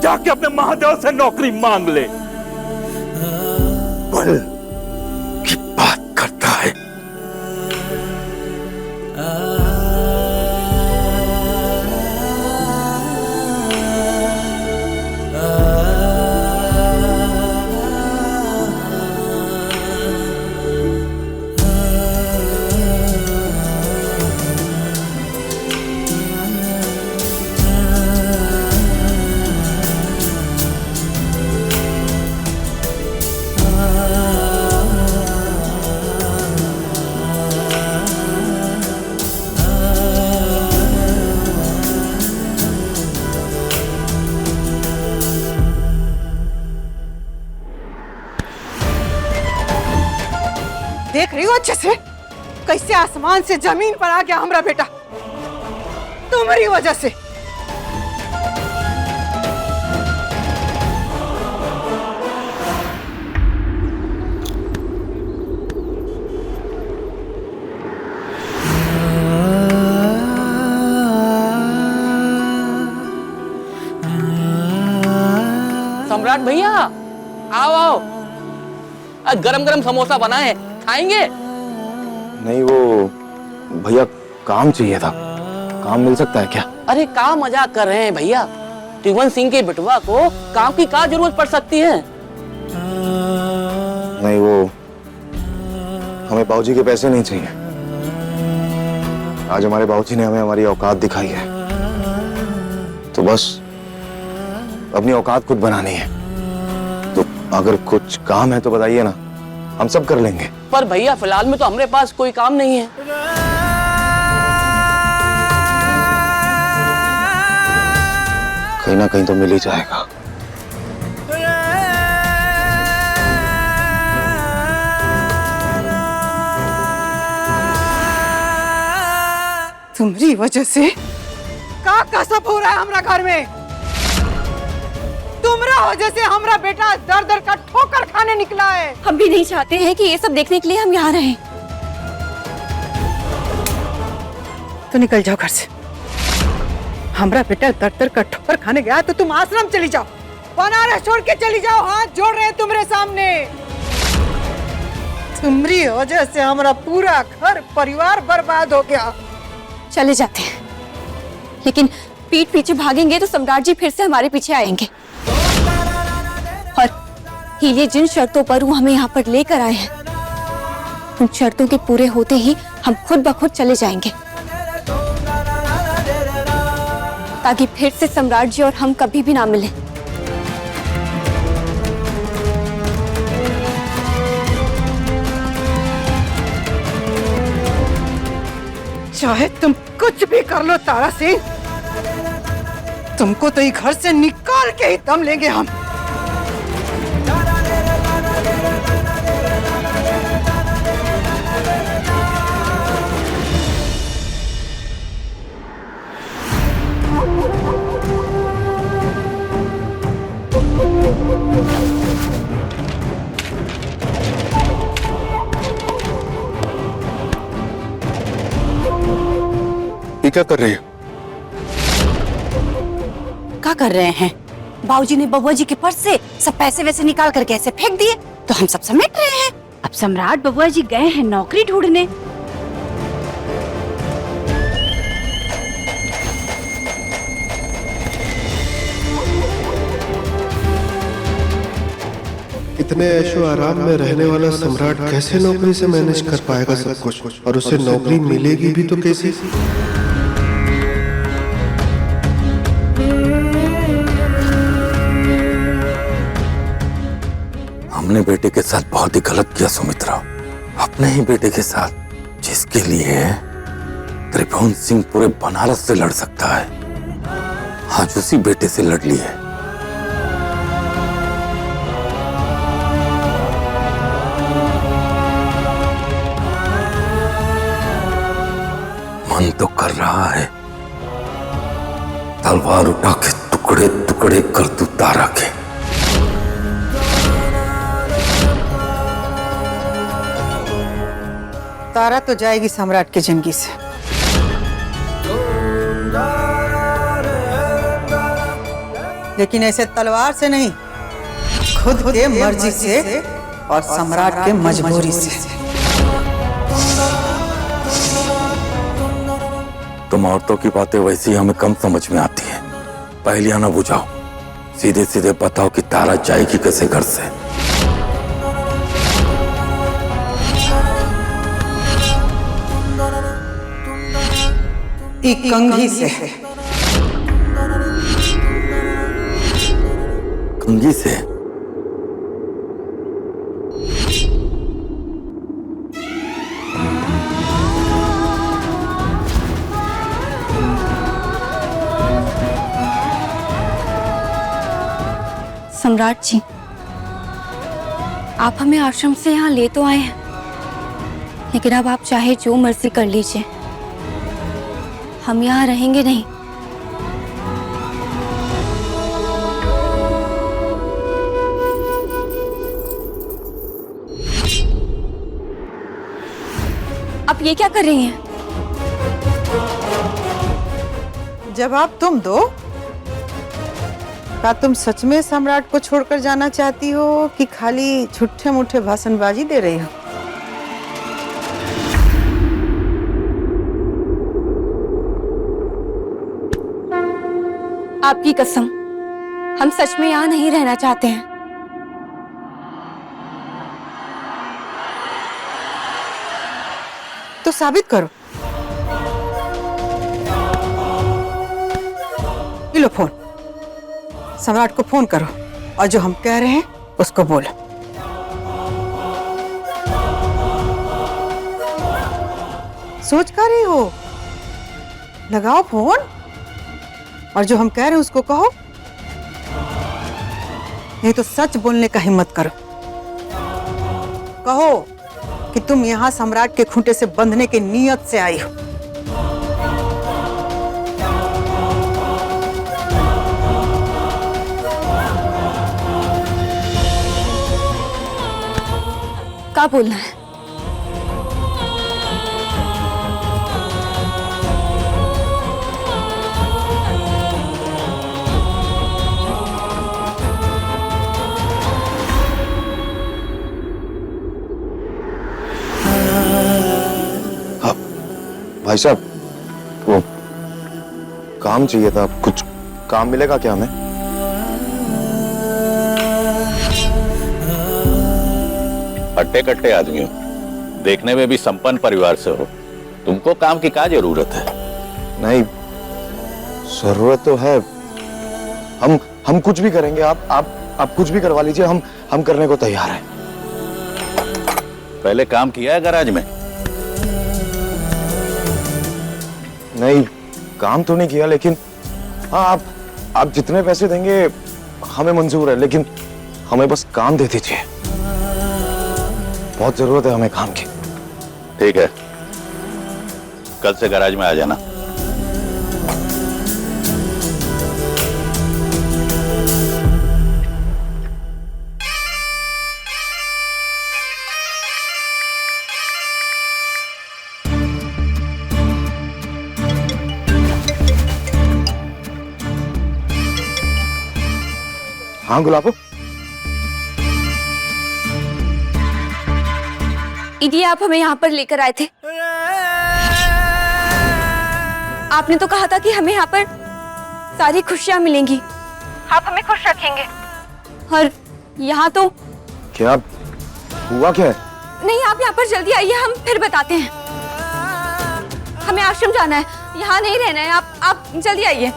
जाके अपने महादेव से नौकरी मांग ले। बल की बात करता है। देख रही हो अच्छे से कैसे आसमान से जमीन पर आ गया हमारा बेटा तुम्हारी वजह से। सम्राट भैया आओ आओ, गरम गरम समोसा बना है, खाएंगे? नहीं वो भैया काम चाहिए था, काम मिल सकता है क्या? अरे क्या मजाक कर रहे हैं भैया, त्रिभुवन सिंह के बिटवा को काम की क्या जरूरत पड़ सकती है? नहीं वो हमें बाबूजी के पैसे नहीं चाहिए। आज हमारे बाबूजी ने हमें हमारी औकात दिखाई है, तो बस अपनी औकात खुद बनानी है। तो अगर कुछ काम है तो बताइए ना, हम सब कर लेंगे। पर भैया फिलहाल में तो हमारे पास कोई काम नहीं है। कहीं ना कहीं तो मिल ही जाएगा। तुम्हारी वजह से का सब हो रहा है हमारा घर में। तुम्हारा वजह से हमारा बेटा दर दर का ठोकर खाने निकला है। हम भी नहीं चाहते हैं कि ये सब देखने के लिए हम यहाँ रहें। तो निकल जाओ घर से। हमारा बेटा दर दर का ठोकर खाने गया तो तुम आश्रम चली जाओ, बनारस छोड़ के चली जाओ। हाथ जोड़ रहे हैं तुम्हारे सामने। तुम्हारी वजह से हमारा पूरा घर परिवार बर्बाद हो गया। चले जाते हैं, लेकिन पीठ पीछे भागेंगे तो सम्राट जी फिर से हमारे पीछे आएंगे। और ये जिन शर्तों पर वो हमें यहाँ पर लेकर आए हैं, उन शर्तों के पूरे होते ही हम खुद ब खुद चले जाएंगे, ताकि फिर से सम्राट जी और हम कभी भी ना मिलें। चाहे तुम कुछ भी कर लो तारा सिंह, तुमको तो ये घर से निकाल के ही दम लेंगे हम। ये क्या कर रही है? क्या कर रहे हैं? बाबूजी ने बबुआ जी के पर्स से सब पैसे वैसे निकाल कर कैसे फेंक दिए, तो हम सब समेट रहे हैं। अब सम्राट बबुआ जी गए हैं नौकरी ढूंढने। इतने ऐशो आराम में रहने वाला सम्राट कैसे नौकरी से मैनेज कर पाएगा सब कुछ, और उसे नौकरी मिलेगी भी तो कैसे? हमने बेटे के साथ बहुत ही गलत किया सुमित्रा, अपने ही बेटे के साथ, जिसके लिए त्रिभुवन सिंह पूरे बनारस से लड़ सकता है, आज उसी बेटे से लड़ ली है। मन तो कर रहा है तलवार उठा के टुकड़े टुकड़े कर दूं तारा के। तारा तो जाएगी सम्राट की जिंदगी से। लेकिन ऐसे तलवार से नहीं, खुद के मर्जी से और सम्राट के मजबूरी से। तुम औरतों की बातें वैसी हमें कम समझ में आती है। पहलियां ना बुझाओ, सीधे सीधे बताओ कि तारा जाएगी कैसे घर से। एक कंघी से। कंघी से? सम्राट जी, आप हमें आश्रम से यहाँ ले तो आए हैं, लेकिन अब आप चाहे जो मर्जी कर लीजिए, हम यहाँ रहेंगे नहीं। आप ये क्या कर रही हैं? जवाब तुम दो। क्या तुम सच में सम्राट को छोड़कर जाना चाहती हो कि खाली झूठे मूठे भाषणबाजी दे रही हो? आपकी कसम, हम सच में यहाँ नहीं रहना चाहते हैं। तो साबित करो। ये लो फोन, सम्राट को फोन करो और जो हम कह रहे हैं उसको बोलो। सोच कर रही हो? लगाओ फोन और जो हम कह रहे हैं उसको कहो, नहीं तो सच बोलने का हिम्मत करो। कहो कि तुम यहां सम्राट के खूंटे से बंधने की नीयत से आई हो। क्या बोलना है? भाई साहब, वो काम चाहिए था। कुछ काम मिलेगा क्या हमें? हट्टे कट्टे आदमी हो, देखने में भी संपन्न परिवार से हो, तुमको काम की क्या जरूरत है? नहीं, जरूरत तो है। हम कुछ भी करेंगे। आप कुछ भी करवा लीजिए, हम करने को तैयार हैं। पहले काम किया है गैराज में? नहीं, काम तो नहीं किया, लेकिन हाँ, आप जितने पैसे देंगे हमें मंजूर है, लेकिन हमें बस काम दे दीजिए। बहुत जरूरत है हमें काम की। ठीक है, कल से गैराज में आ जाना। हाँ गुलाबो, दीदी, आप हमें यहाँ पर लेकर आए थे। आपने तो कहा था कि हमें यहाँ पर सारी खुशियाँ मिलेंगी, आप हमें खुश रखेंगे, और यहाँ तो क्या हुआ? क्या है? नहीं, आप यहाँ पर जल्दी आइए, हम फिर बताते हैं। हमें आश्रम जाना है, यहाँ नहीं रहना है। आप जल्दी आइए।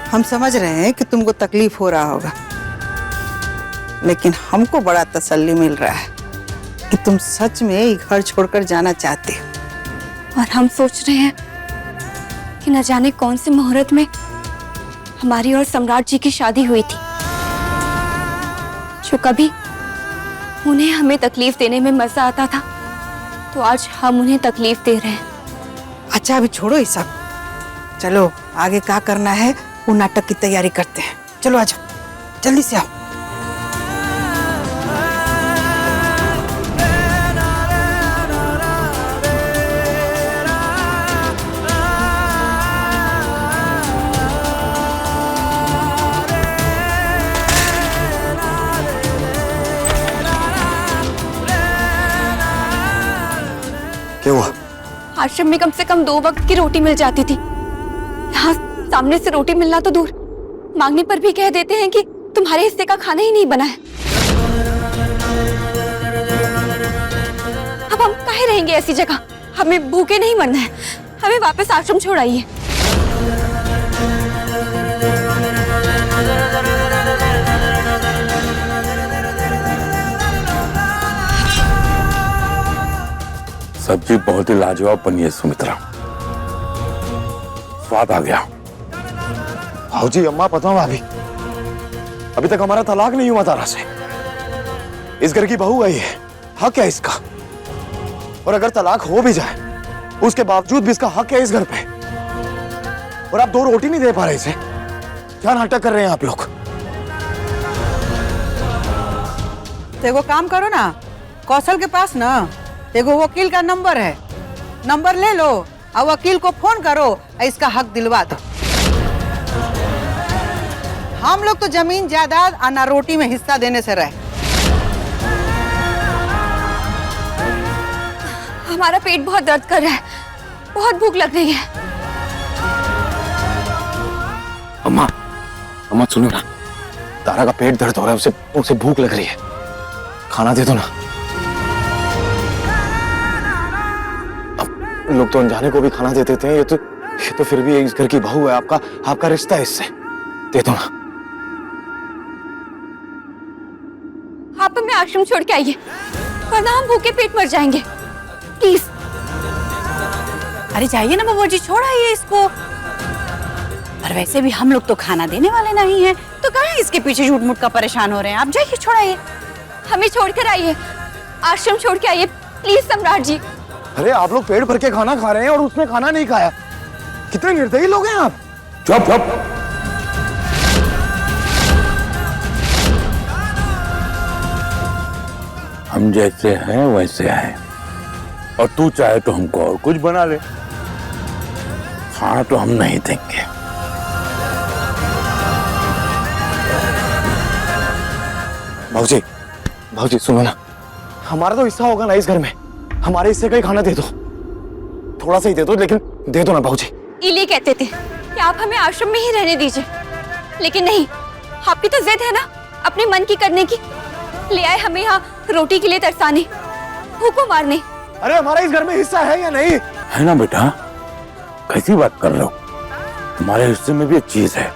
हम समझ रहे हैं कि तुमको तकलीफ हो रहा होगा, लेकिन हमको बड़ा तसल्ली मिल रहा है कि तुम सच में ये घर छोड़कर जाना चाहते हो। और हम सोच रहे हैं कि न जाने कौन से मुहूर्त में हमारी और सम्राट जी की शादी हुई थी, जो कभी उन्हें हमें तकलीफ देने में मजा आता था, तो आज हम उन्हें तकलीफ दे रहे हैं। अच्छा, अभी छोड़ो ये सब, चलो आगे क्या करना है वो नाटक की तैयारी करते हैं। चलो आ जाओ, जल्दी से आओ। क्या हुआ? आश्रम में कम से कम 2 वक्त की रोटी मिल जाती थी। यहाँ सामने से रोटी मिलना तो दूर, मांगने पर भी कह देते हैं कि तुम्हारे हिस्से का खाना ही नहीं बना है। अब हम काहे रहेंगे ऐसी जगह? हमें भूखे नहीं मरना है, हमें वापस आश्रम छोड़ आइए। सब्जी बहुत ही लाजवाब बनी है सुमित्रा, स्वाद आ गया। भाजी, अम्मा, पता हूँ भाभी, अभी तक हमारा तलाक नहीं हुआ तारा से। इस घर की बहू है ये, हक है इसका। और अगर तलाक हो भी जाए उसके बावजूद भी इसका हक है इस घर पे। और आप 2 रोटी नहीं दे पा रहे इसे। क्या नाटक कर रहे हैं आप लोग? देखो काम करो ना, कौशल के पास ना देखो वकील का नंबर है, नंबर ले लो और वकील को फोन करो और इसका हक दिलवा दो। हम लोग तो जमीन जायदाद और ना रोटी में हिस्सा देने से रहे। हमारा पेट बहुत दर्द कर रहा है, बहुत भूख लग रही है। अम्मा, अम्मा सुनो ना, तारा का पेट दर्द हो रहा है, उसे भूख लग रही है, खाना दे दो ना। अब लोग तो अनजाने को भी खाना दे देते हैं, ये तो फिर भी इस घर की बहू है, आपका रिश्ता है इससे, दे दो ना। आप हमें आश्रम छोड़ के आइए, वरना हम भूखे पेट मर जाएंगे, प्लीज। अरे जाइए ना बबुआ जी, छोड़ आइए इसको। और वैसे भी हम लोग तो खाना देने वाले नहीं हैं, तो कहाँ इसके पीछे झूठ मूठ का परेशान हो रहे हैं। आप जाइए, छोड़ आइए। हमें छोड़कर आइए, आश्रम छोड़ के आइए प्लीज सम्राट जी। अरे आप लोग पेट भर के खाना खा रहे हैं और उसने खाना नहीं खाया। कितने निर्दयी लोग हैं आप। चुप चुप। हम जैसे हैं वैसे हैं, और तू चाहे तो हमको और कुछ बना ले, खाना तो हम नहीं देंगे। भाऊजी, भाऊजी सुनो ना, हमारा तो हिस्सा होगा ना इस घर में, हमारे हिस्से का ही खाना दे दो, थोड़ा सा ही दे दो, लेकिन दे दो ना भाऊजी। इली कहते थे कि आप हमें आश्रम में ही रहने दीजिए, लेकिन नहीं, आपकी तो जिद है ना अपने मन की करने की। ले आए हमें यहाँ रोटी के लिए तरसाने, भूखों मारने। अरे हमारा इस घर में हिस्सा है या नहीं? है ना बेटा, कैसी बात कर रहे हो? हमारे हिस्से में भी एक चीज है,